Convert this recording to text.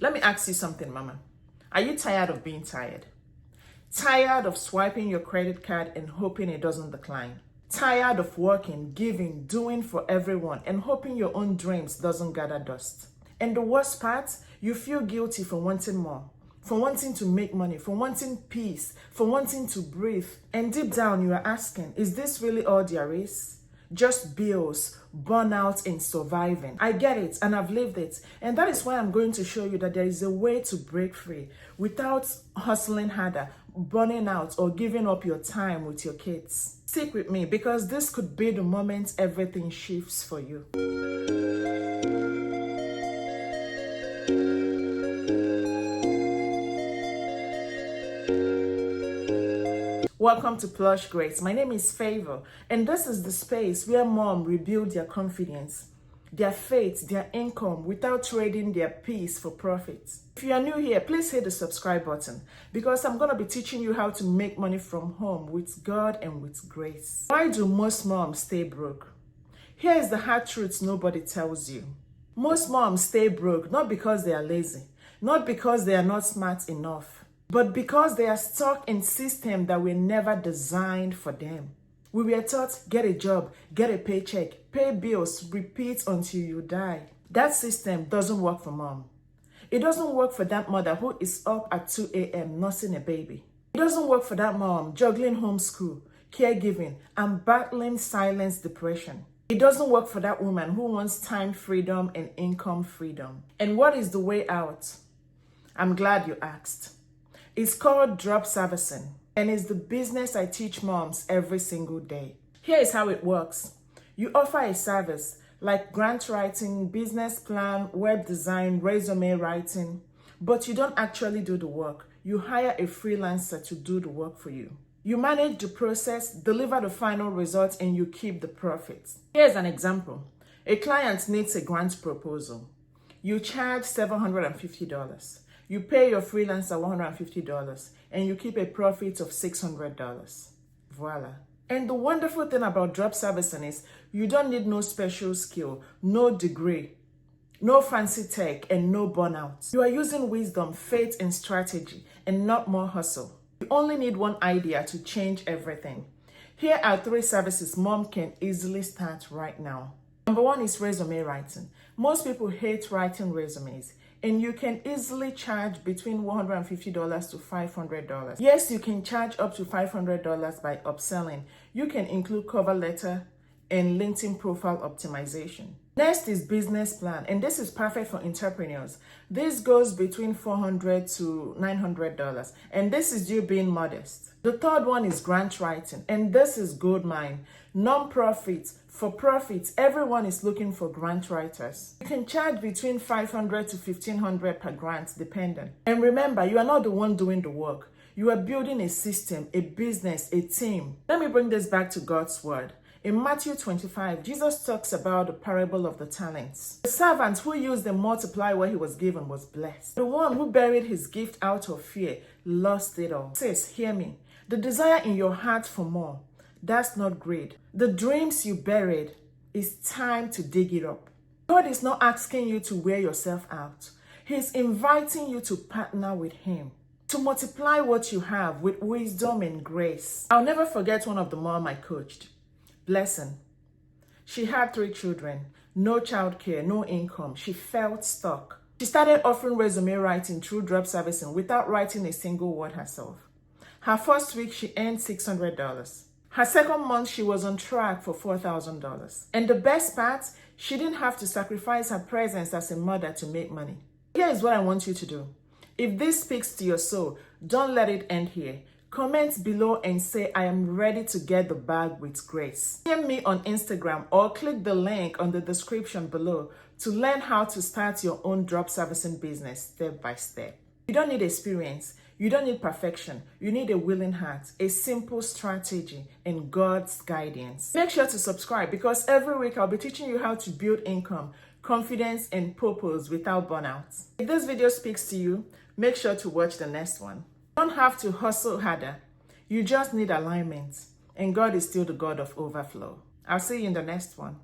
Let me ask you something, mama. Are you tired of being tired? Tired of swiping your credit card and hoping it doesn't decline? Tired of working, giving, doing for everyone and hoping your own dreams doesn't gather dust? And the worst part, you feel guilty for wanting more, for wanting to make money, for wanting peace, for wanting to breathe. And deep down you are asking, is this really all there is? Just bills, burnout, and surviving. I get it, and I've lived it. And that is why I'm going to show you that there is a way to break free without hustling harder, burning out, or giving up your time with your kids. Stick with me, because this could be the moment everything shifts for you. Welcome to Plushgrace. My name is Favor, and this is the space where mom rebuild their confidence, their faith, their income without trading their peace for profits. If you are new here, please hit the subscribe button, because I'm going to be teaching you how to make money from home with God and with grace. Why do most moms stay broke? Here is the hard truth nobody tells you. Most moms stay broke not because they are lazy, not because they are not smart enough, but because they are stuck in systems that were never designed for them. We were taught, get a job, get a paycheck, pay bills, repeat until you die. That system doesn't work for mom. It doesn't work for that mother who is up at 2 a.m. nursing a baby. It doesn't work for that mom juggling homeschool, caregiving, and battling silence depression. It doesn't work for that woman who wants time freedom and income freedom. And what is the way out? I'm glad you asked. It's called drop servicing, and it's the business I teach moms every single day. Here is how it works. You offer a service like grant writing, business plan, web design, resume writing, but you don't actually do the work. You hire a freelancer to do the work for you. You manage the process, deliver the final result, and you keep the profits. Here's an example. A client needs a grant proposal. You charge $750. You pay your freelancer $150 and you keep a profit of $600. Voila. And the wonderful thing about drop servicing is you don't need no special skill, no degree, no fancy tech, and no burnout. You are using wisdom, faith, and strategy, and not more hustle. You only need one idea to change everything. Here are 3 services mom can easily start right now. Number 1 is resume writing. Most people hate writing resumes, and you can easily charge between $150 to $500. Yes, you can charge up to $500 by upselling. You can include cover letter and LinkedIn profile optimization. Next is business plan, and this is perfect for entrepreneurs. This goes between $400 to $900, and this is you being modest. The third one is grant writing, and this is gold mine. Non-profits, for profits, everyone is looking for grant writers. You can charge between $500 to $1,500 per grant, depending. And remember, you are not the one doing the work. You are building a system, a business, a team. Let me bring this back to God's word. In Matthew 25, Jesus talks about the parable of the talents. The servant who used and multiplied what he was given was blessed. The one who buried his gift out of fear lost it all. It says, hear me, the desire in your heart for more, that's not greed. The dreams you buried, it's time to dig it up. God is not asking you to wear yourself out. He's inviting you to partner with him, to multiply what you have with wisdom and grace. I'll never forget one of the mom I coached. Blessing. She had 3 children, no childcare, no income. She felt stuck. She started offering resume writing through drop servicing without writing a single word herself. Her first week, she earned $600. Her second month, she was on track for $4,000. And the best part, she didn't have to sacrifice her presence as a mother to make money. Here is what I want you to do. If this speaks to your soul, don't let it end here. Comment below and say, I am ready to get the bag with grace. DM me on Instagram or click the link on the description below to learn how to start your own drop servicing business step by step. You don't need experience. You don't need perfection. You need a willing heart, a simple strategy, and God's guidance. Make sure to subscribe, because every week I'll be teaching you how to build income, confidence, and purpose without burnout. If this video speaks to you, make sure to watch the next one. You don't have to hustle harder. You just need alignment. And God is still the God of overflow. I'll see you in the next one.